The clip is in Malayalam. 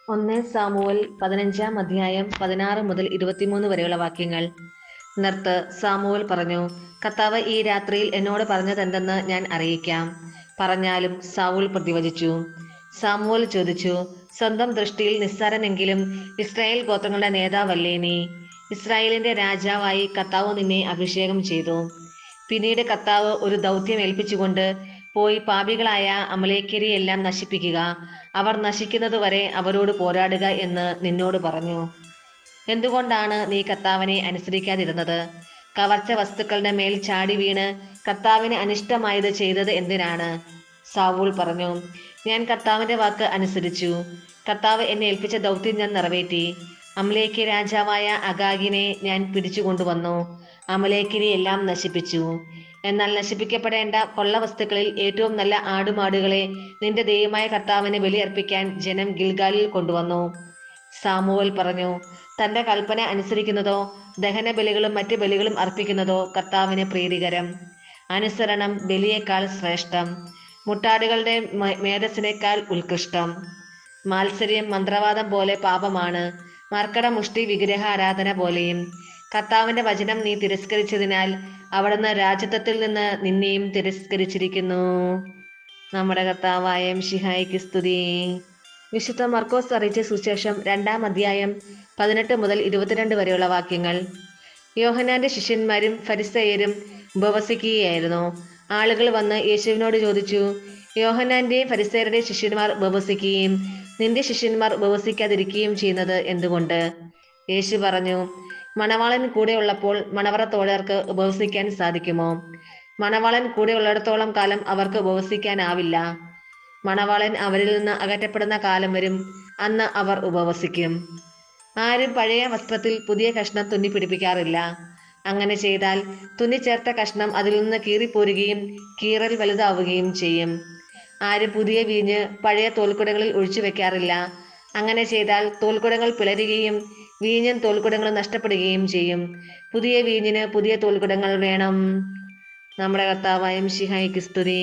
ഒന്ന് സാമുവൽ 15-ാം അധ്യായം 16 മുതൽ 23 വരെയുള്ള വാക്യങ്ങൾ. നിർത്ത്. സാമുവൽ പറഞ്ഞു, കർത്താവ് ഈ രാത്രിയിൽ എന്നോട് പറഞ്ഞതെന്തെന്ന് ഞാൻ അറിയിക്കാം. പറഞ്ഞാലും സാവൂൾ പ്രതിവചിച്ചു. സാമുവൽ ചോദിച്ചു, സ്വന്തം ദൃഷ്ടിയിൽ നിസ്സാരനെങ്കിലും ഇസ്രായേൽ ഗോത്രങ്ങളുടെ നേതാവല്ലേ നീ? ഇസ്രായേലിന്റെ രാജാവായി കർത്താവ് നിന്നെ അഭിഷേകം ചെയ്തു. പിന്നീട് കർത്താവ് ഒരു ദൗത്യം ഏൽപ്പിച്ചുകൊണ്ട്, പോയി പാപികളായ അമലേക്യരെയെല്ലാം നശിപ്പിക്കുക, അവർ നശിക്കുന്നതുവരെ അവരോട് പോരാടുക എന്ന് നിന്നോട് പറഞ്ഞു. എന്തുകൊണ്ടാണ് നീ കർത്താവിനെ അനുസരിക്കാതിരുന്നത്? കവർച്ച വസ്തുക്കളുടെ മേൽ ചാടി വീണ് കർത്താവിന് അനിഷ്ടമായത് ചെയ്തത് എന്തിനാണ്? സാവൂൾ പറഞ്ഞു, ഞാൻ കർത്താവിന്റെ വാക്ക് അനുസരിച്ചു. കർത്താവ് എന്നെ ഏൽപ്പിച്ച ദൗത്യം ഞാൻ നിറവേറ്റി. അമലേക്യ രാജാവായ അഗാഗിനെ ഞാൻ പിടിച്ചുകൊണ്ടുവന്നു. അമലേക്യരെ എല്ലാം നശിപ്പിച്ചു. എന്നാൽ നശിപ്പിക്കപ്പെടേണ്ട കൊള്ളവസ്തുക്കളിൽ ഏറ്റവും നല്ല ആടുമാടുകളെ നിന്റെ ദൈവമായ കർത്താവിന് ബലിയർപ്പിക്കാൻ ജനം ഗിൽഗാലിൽ കൊണ്ടുവന്നു. സാമുവൽ പറഞ്ഞു, തന്റെ കൽപ്പന അനുസരിക്കുന്നതോ ദഹന ബലികളും മറ്റ് ബലികളും അർപ്പിക്കുന്നതോ കർത്താവിന് പ്രീതികരം. അനുസരണം ബലിയേക്കാൾ ശ്രേഷ്ഠം, മുട്ടാടുകളുടെ മേധസ്സിനേക്കാൾ ഉത്കൃഷ്ടം. മാത്സര്യം മന്ത്രവാദം പോലെ പാപമാണ്, മർക്കടമുഷ്ടി വിഗ്രഹ ആരാധന പോലെയും. കർത്താവിന്റെ വചനം നീ തിരസ്കരിച്ചതിനാൽ അവിടുന്ന് രാജത്വത്തിൽ നിന്ന് നിന്നെയും തിരസ്കരിച്ചിരിക്കുന്നു. നമ്മുടെ കർത്താവായ മിശിഹായ്ക്ക് സ്തുതി. വിശുദ്ധ മർക്കോസ് അറിയിച്ച സുവിശേഷം 2-ാം അധ്യായം 18 മുതൽ 22 വരെയുള്ള വാക്യങ്ങൾ. യോഹന്നാന്റെ ശിഷ്യന്മാരും ഫരിസേയരും ഉപവസിക്കുകയായിരുന്നു. ആളുകൾ വന്ന് യേശുവിനോട് ചോദിച്ചു, യോഹന്നാന്റെയും ഫരിസേയരുടെയും ശിഷ്യന്മാർ ഉപവസിക്കുകയും നിന്റെ ശിഷ്യന്മാർ ഉപവസിക്കാതിരിക്കുകയും ചെയ്യുന്നത് എന്തുകൊണ്ട്? യേശു പറഞ്ഞു, മണവാളൻ കൂടെ ഉള്ളപ്പോൾ മണവറ തോഴർക്ക് ഉപവസിക്കാൻ സാധിക്കുമോ? മണവാളൻ കൂടെ ഉള്ളിടത്തോളം കാലം അവർക്ക് ഉപവസിക്കാനാവില്ല. മണവാളൻ അവരിൽ നിന്ന് അകറ്റപ്പെടുന്ന കാലം വരും, അന്ന് അവർ ഉപവസിക്കും. ആരും പഴയ വസ്ത്രത്തിൽ പുതിയ കഷ്ണം തുന്നി പിടിപ്പിക്കാറില്ല. അങ്ങനെ ചെയ്താൽ തുന്നിച്ചേർത്ത കഷ്ണം അതിൽ നിന്ന് കീറിപ്പോരുകയും കീറൽ വലുതാവുകയും ചെയ്യും. ആരും പുതിയ വീഞ്ഞ് പഴയ തോൽക്കുടങ്ങളിൽ ഒഴിച്ചു വെക്കാറില്ല. അങ്ങനെ ചെയ്താൽ തോൽക്കുടങ്ങൾ പിളരുകയും വീഞ്ഞും തോൽക്കുടങ്ങളും നഷ്ടപ്പെടുകയും ചെയ്യും. പുതിയ വീഞ്ഞിന് പുതിയ തോൽക്കുടങ്ങൾ വേണം. നമ്മുടെ കർത്താവായ മിശിഹായ്ക്ക് സ്തുതി.